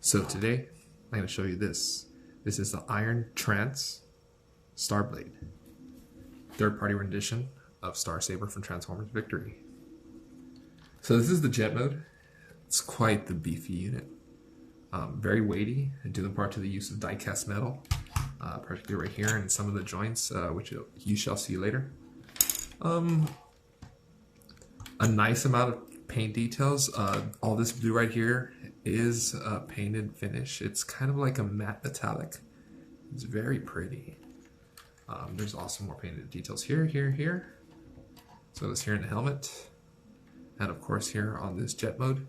So today, I'm going to show you this. This is the irontrans starblade, third-party rendition of Star Saber from Transformers Victory. So this is the jet mode. It's quite the beefy unit. Very weighty, due in part to the use of die-cast metal, particularly right here and some of the joints, which you shall see later. A nice amount of paint details. All this blue right here is a painted finish. It's kind of like a matte metallic. It's very pretty. There's also more painted details here, here. So it's here in the helmet, and of course here on this jet mode,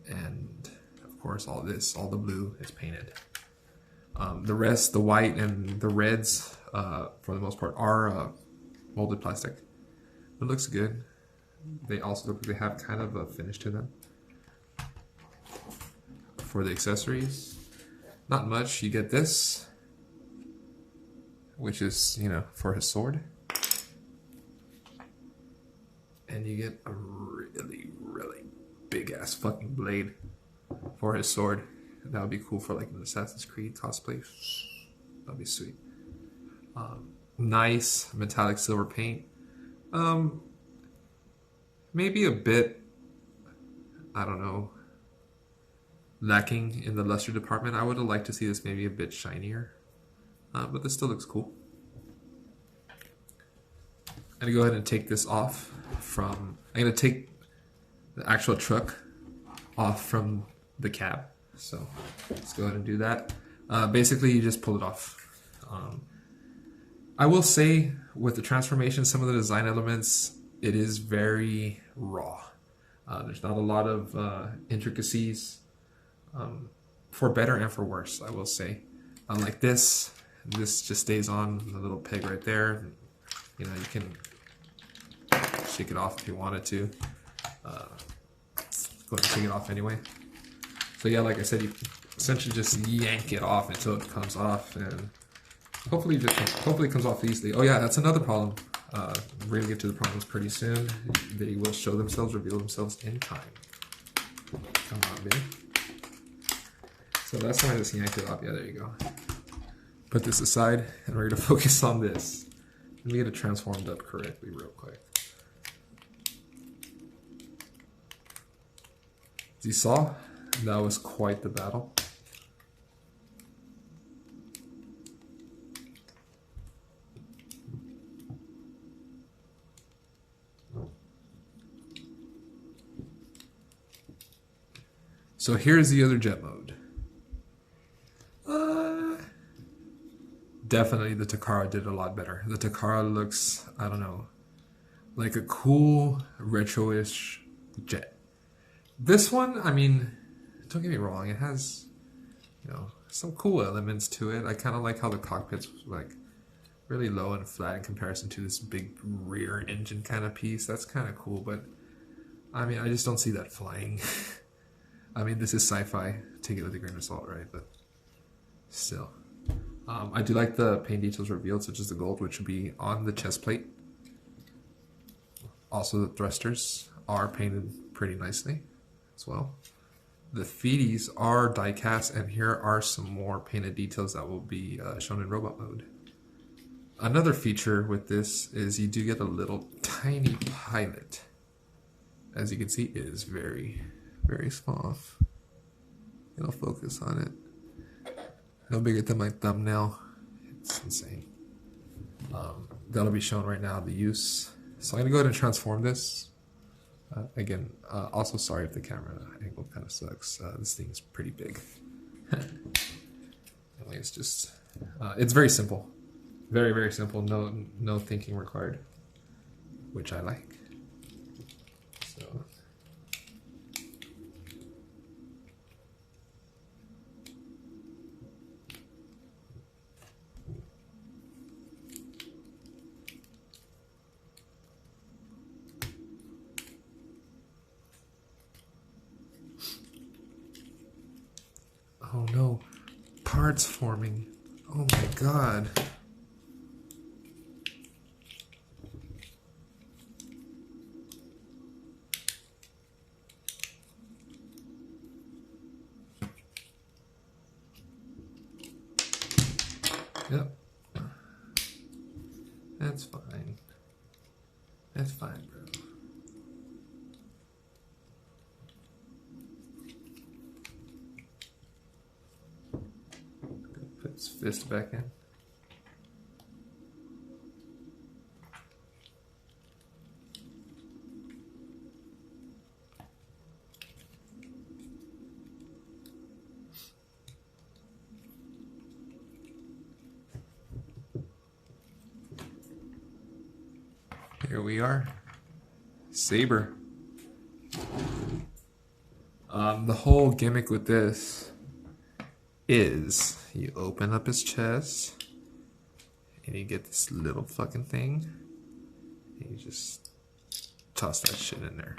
and of course all the blue is painted. The rest, the white and the reds, for the most part, are molded plastic. It looks good. They also look like they have kind of a finish to them. For the accessories, not much. You get this, which is, you know, for his sword. And you get a really big ass fucking blade for his sword. That would be cool for like an Assassin's Creed cosplay. That'd be sweet. Nice metallic silver paint. Maybe a bit, I don't know, lacking in the luster department. I would have liked to see this maybe a bit shinier, but this still looks cool. I'm gonna go ahead and take this off from, I'm gonna take the actual truck off from the cab. So let's go ahead and do that. Basically you just pull it off. I will say with the transformation, some of the design elements, it is very raw. There's not a lot of intricacies, for better and for worse, I will say. Like this just stays on the little peg right there. You know, you can shake it off if you wanted to. Go ahead and take it off anyway. So yeah, like I said, you essentially just yank it off until it comes off, and hopefully it comes off easily. Oh yeah, that's another problem. We're gonna get to the problems pretty soon. They will show themselves, reveal themselves in time. Come on, baby. So that's why I just yanked it off. Yeah, there you go. Put this aside, and we're gonna focus on this. Let me get it transformed up correctly real quick. As you saw, that was quite the battle. So here's the other jet mode. Definitely the Takara did a lot better. The Takara looks, I don't know, like a cool retro-ish jet. This one, I mean, don't get me wrong, it has, you know, some cool elements to it. I kind of like how the cockpit's like really low and flat in comparison to this big rear engine kind of piece. That's kind of cool, but I mean, I just don't see that flying. I mean, this is sci-fi. Take it with a grain of salt, right? But still. I do like the paint details revealed, such as the gold, which would be on the chest plate. Also, the thrusters are painted pretty nicely as well. The feeties are die-cast, and here are some more painted details that will be shown in robot mode. Another feature with this is you do get a little tiny pilot. As you can see, it is very small. It'll focus on it. No bigger than my thumbnail. It's insane. That'll be shown right now, the use. So I'm gonna go ahead and transform this. Again, also sorry if the camera angle kind of sucks. This thing's pretty big. Anyway, it's just, it's very simple. Very simple. No thinking required, which I like. So. Oh no, parts forming. Oh my god. Yep. That's fine. That's fine, bro. Put his fist back in. Here we are. Saber. The whole gimmick with this is you open up his chest and you get this little fucking thing and you just toss that shit in there.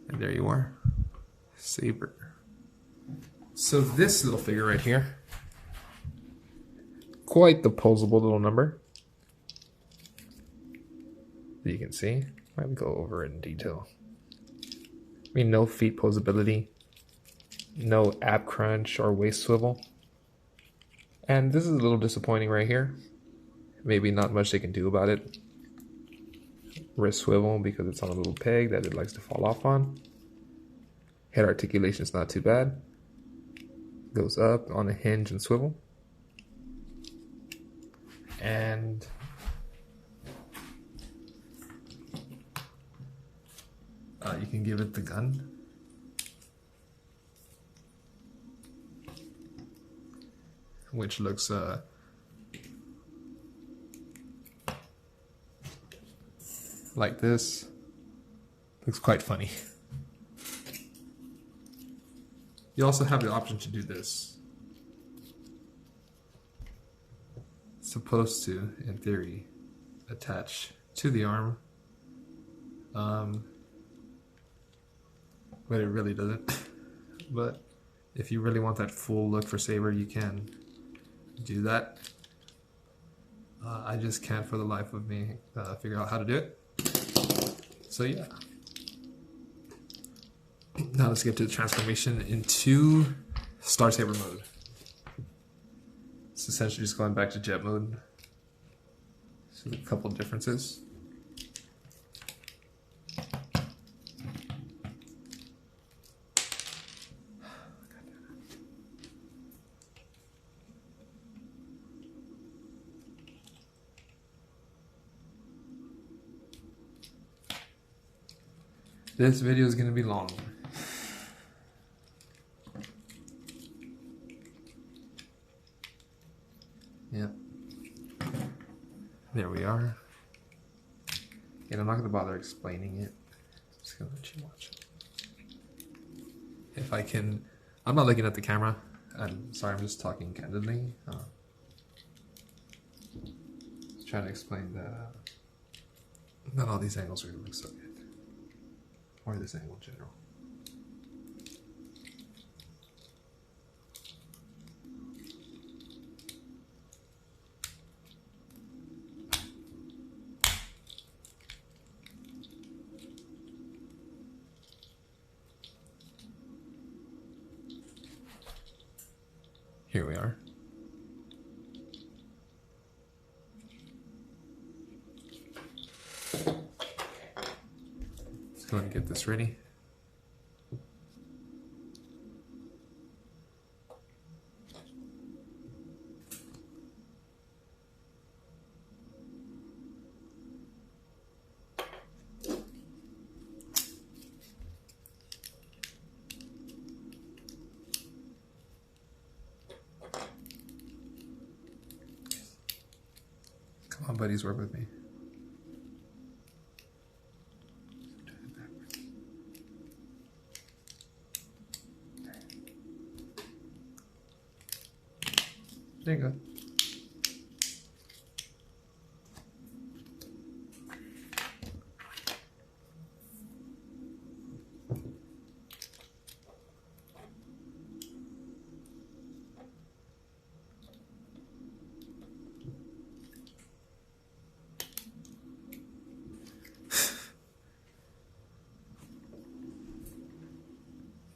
And there you are. Saber. So this little figure right here, quite the posable little number. You can see. I'll go over it in detail. I mean, no feet posability, no ab crunch or waist swivel. And this is a little disappointing right here. Maybe not much they can do about it. Wrist swivel because it's on a little peg that it likes to fall off on. Head articulation is not too bad. Goes up on a hinge and swivel. And you can give it the gun. Which looks like this. Looks quite funny. You also have the option to do this. It's supposed to, in theory, attach to the arm. But it really doesn't. But if you really want that full look for Saber, you can do that. I just can't for the life of me figure out how to do it. So yeah. Now let's get to the transformation into Star Saber mode. It's essentially just going back to jet mode. So a couple differences. This video is going to be long. Yep. There we are. And I'm not going to bother explaining it. I'm just going to let you watch it. If I can... I'm not looking at the camera. I'm sorry, I'm just talking candidly. Just trying to explain that not all these angles really look so good. Or this angle in general. Here we are. Let's go ahead and get this ready. Come on, buddies, work with me. There you go.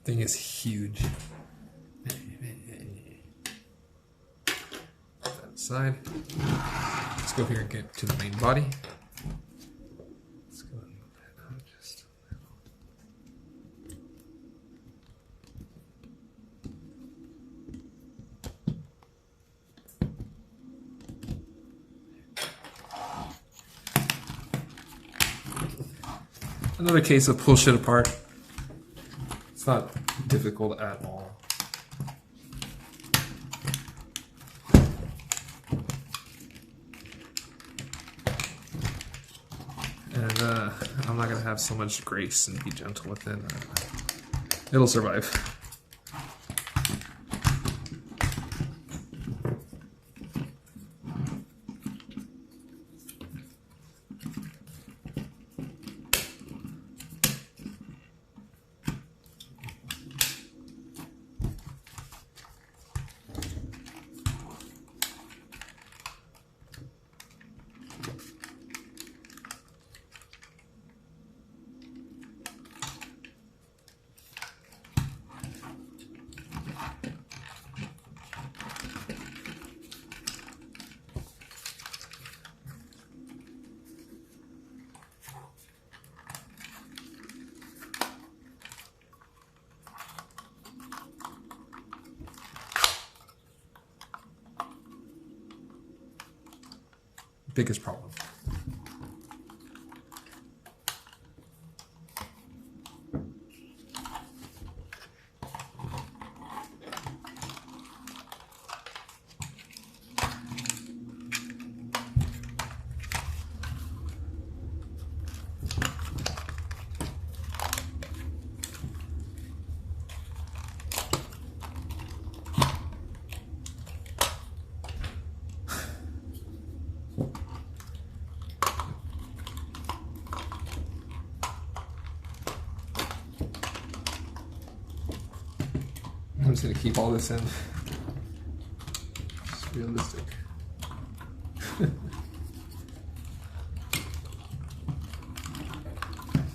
Thing is huge. That's side. Let's go here and get to the main body. Let's go and move that out just a little. Another case of pull shit apart. It's not difficult at all. And I'm not gonna have so much grace and be gentle with it. It'll survive. Biggest problem. I'm just gonna keep all this in. It's realistic.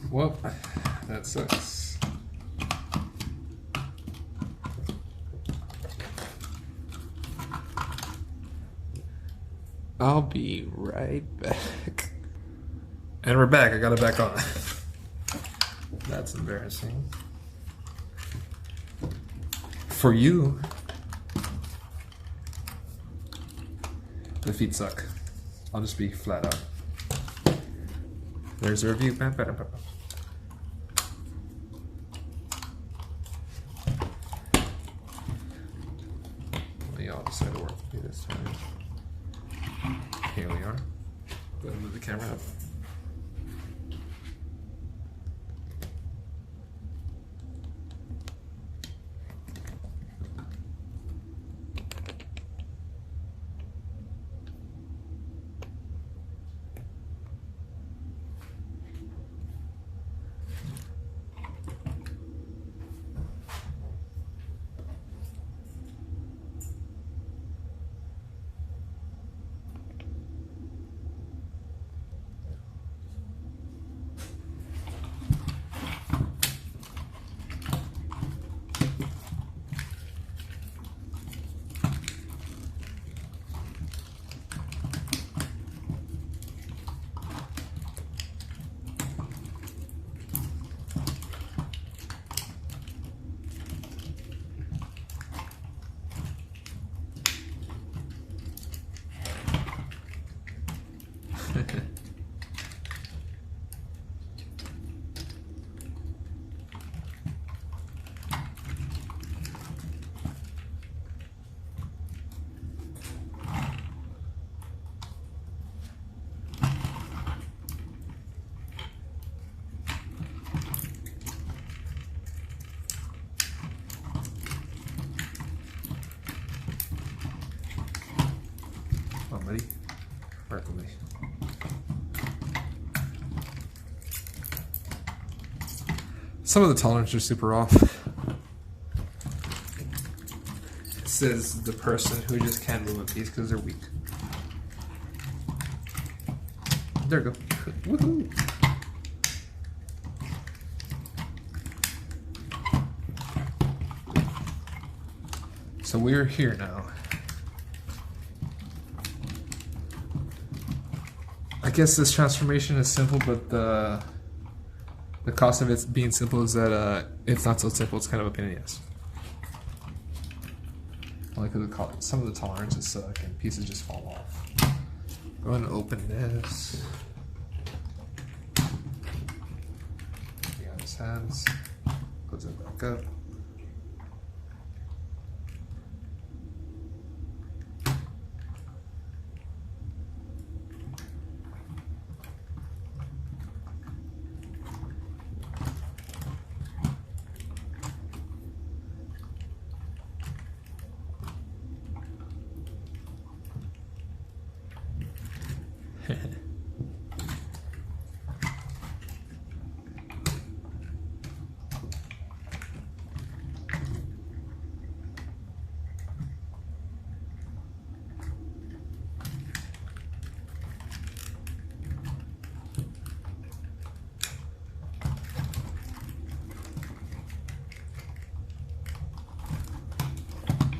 Well, that sucks. I'll be right back. And we're back. I got it back on. That's embarrassing. For you, the feet suck. I'll just be flat out. There's a review. We all decided to work with me this time. Here we are. Go ahead and move the camera up. Buddy, work with me. Some of the tolerances are super off. It says the person who just can't move a piece because they're weak. There we go. Woohoo! So we're here now. guess this transformation is simple, but the cost of it being simple is that it's not so simple. It's kind of a pain in the ass. Only because some of the tolerances suck and pieces just fall off. Go ahead and open this. On his hands. Close it back up.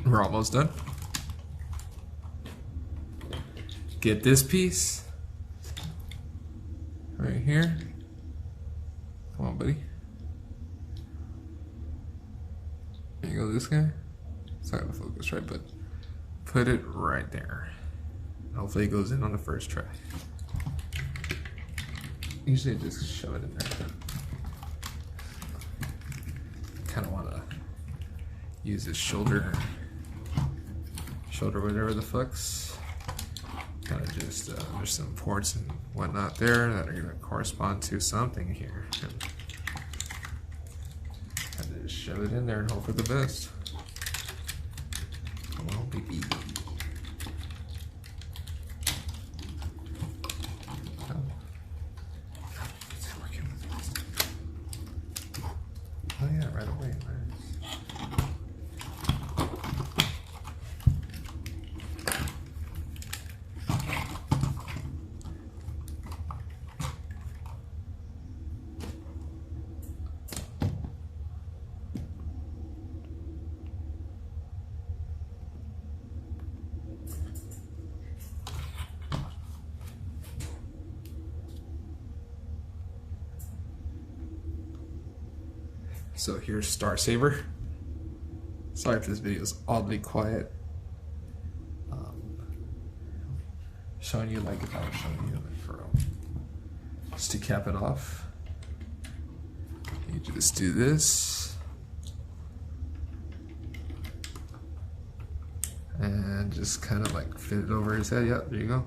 We're almost done. Get this piece right here. Come on, buddy. There you go, this guy. It's not gonna focus right, but put it right there. Hopefully it goes in on the first try. Usually I just shove it in there. Kind of want to use his shoulder, whatever the fucks. Kind of just, there's some ports and whatnot there that are going to correspond to something here. And just shove it in there and hope for the best. Come on, baby. Oh yeah, right away. So here's Star Saber. Sorry if this video is oddly quiet. Showing you like if I was showing you for just to cap it off. You just do this and just kind of like fit it over his head. Yep, there you go.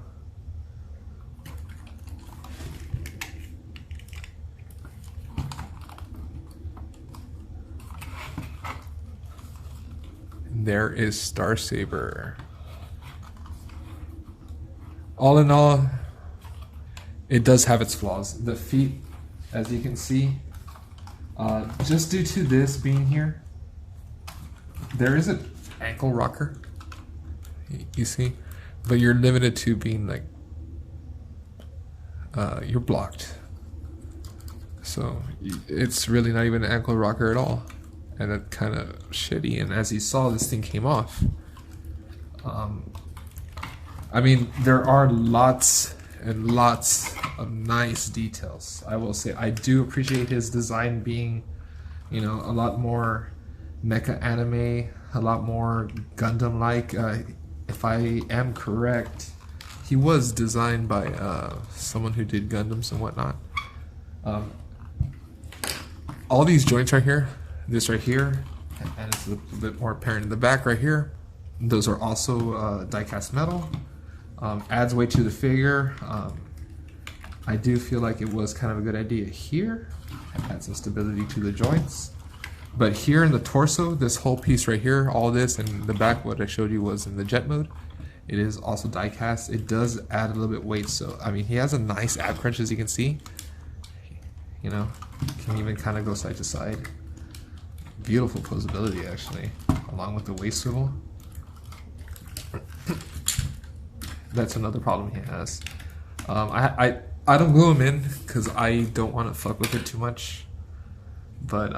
There is Star Saber. All in all, it does have its flaws. The feet, as you can see, just due to this being here, there is an ankle rocker, you see, but you're limited to being like, you're blocked. So it's really not even an ankle rocker at all. And it's kind of shitty. And as you saw, this thing came off. I mean, there are lots and lots of nice details. I will say, I do appreciate his design being, you know, a lot more mecha anime, a lot more Gundam-like. If I am correct, he was designed by someone who did Gundams and whatnot. All these joints right here, this right here, and it's a little bit more apparent in the back right here. Those are also die-cast metal. Adds weight to the figure. I do feel like it was kind of a good idea here. Adds some stability to the joints. But here in the torso, this whole piece right here, all this, and the back, what I showed you was in the jet mode. It is also die-cast. It does add a little bit weight. So, I mean, he has a nice ab crunch, as you can see. You know, can even kind of go side to side. Beautiful posability, actually, along with the waist swivel. That's another problem he has. I don't glue him in because I don't want to fuck with it too much, but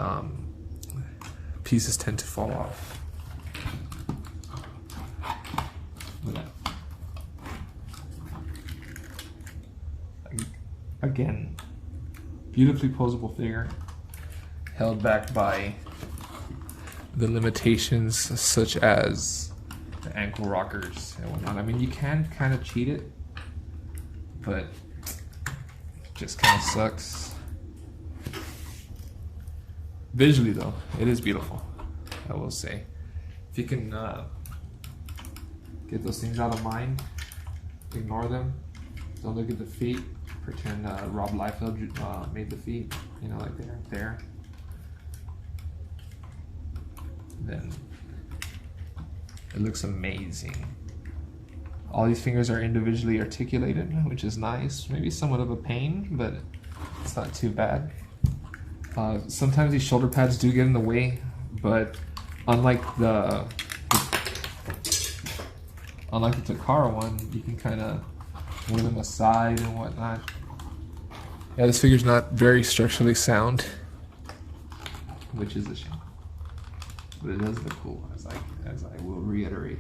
pieces tend to fall off. Again, beautifully posable figure, held back by the limitations such as the ankle rockers and whatnot. I mean, you can kind of cheat it, but it just kind of sucks. Visually though, it is beautiful, I will say. If you can get those things out of mind, ignore them, don't look at the feet, pretend Rob Liefeld made the feet, you know, like they're there. Then it looks amazing. All these fingers are individually articulated, which is nice. Maybe somewhat of a pain, but it's not too bad. Sometimes these shoulder pads do get in the way, but unlike the Takara one, you can kind of move them aside and whatnot. Yeah, this figure's not very structurally sound, which is a shame. But it does look cool, as I will reiterate.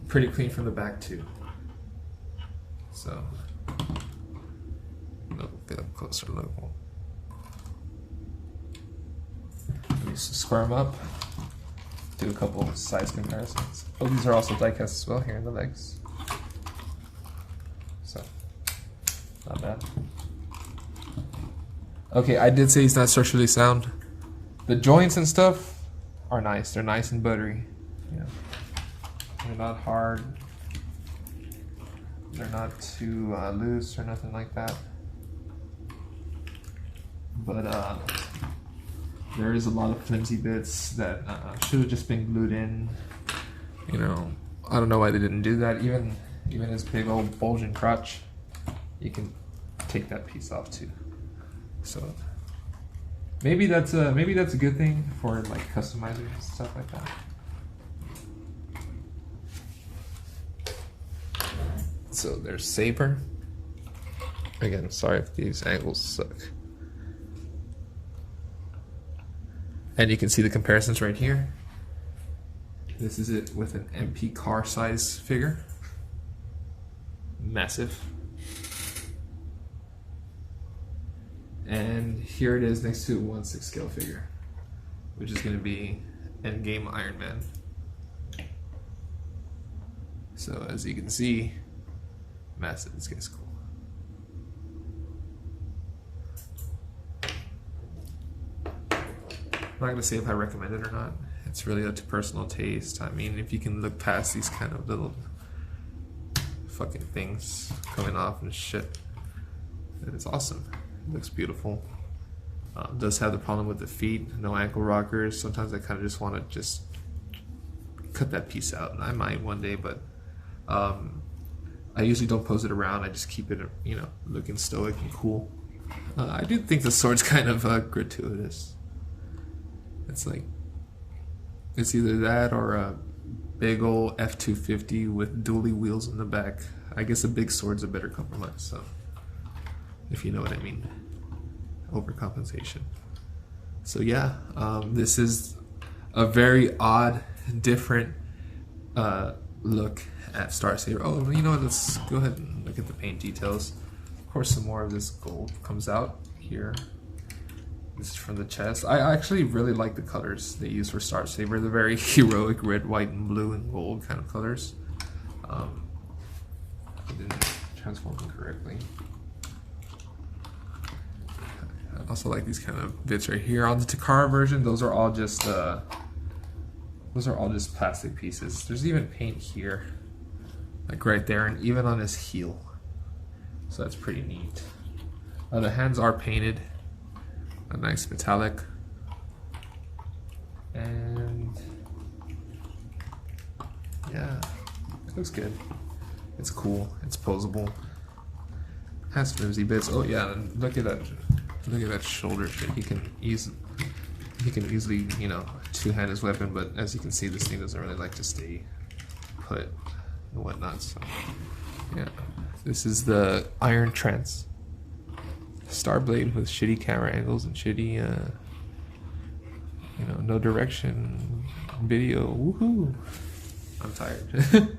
Pretty clean from the back too. So, get up closer look. Let me square them up. Do a couple of size comparisons. Oh, these are also die cast as well here in the legs. So, not bad. Okay, I did say he's not structurally sound. The joints and stuff are nice. They're nice and buttery. Yeah. They're not hard. They're not too loose or nothing like that. But there is a lot of flimsy bits that should have just been glued in. You know, I don't know why they didn't do that. Even his big old bulging crotch, you can take that piece off too. So maybe that's a good thing for like customizers and stuff like that. So there's Saber. Again, sorry if these angles suck. And you can see the comparisons right here. This is it with an MP car size figure. Massive. And here it is next to a 1/6 scale figure, which is going to be Endgame Iron Man. So as you can see, massive. This guy's cool. I'm not going to say if I recommend it or not. It's really up to personal taste. I mean, if you can look past these kind of little fucking things coming off and shit, then it's awesome. It looks beautiful. Does have the problem with the feet, no ankle rockers. Sometimes I kind of just want to just cut that piece out. And I might one day, but I usually don't pose it around. I just keep it, you know, looking stoic and cool. I do think the sword's kind of gratuitous. It's like, it's either that or a big old F-250 with dually wheels in the back. I guess a big sword's a better compromise, so if you know what I mean. Overcompensation. So yeah, this is a very odd, different look at Star Saber. Oh, you know what, let's go ahead and look at the paint details. Of course, some more of this gold comes out here. This is from the chest. I actually really like the colors they use for Star Saber. The very heroic red, white, and blue and gold kind of colors. I didn't transform them correctly. I also like these kind of bits right here. On the Takara version, those are all just plastic pieces. There's even paint here, like right there, and even on his heel. So that's pretty neat. The hands are painted. A nice metallic, and yeah, it looks good. It's cool. It's posable. Has flimsy bits. Oh yeah, and look at that! Look at that shoulder shit. He can easily, you know, two-hand his weapon. But as you can see, this thing doesn't really like to stay put and whatnot. So yeah, this is the irontrans. Starblade with shitty camera angles and shitty, you know, no direction video. Woohoo! I'm tired.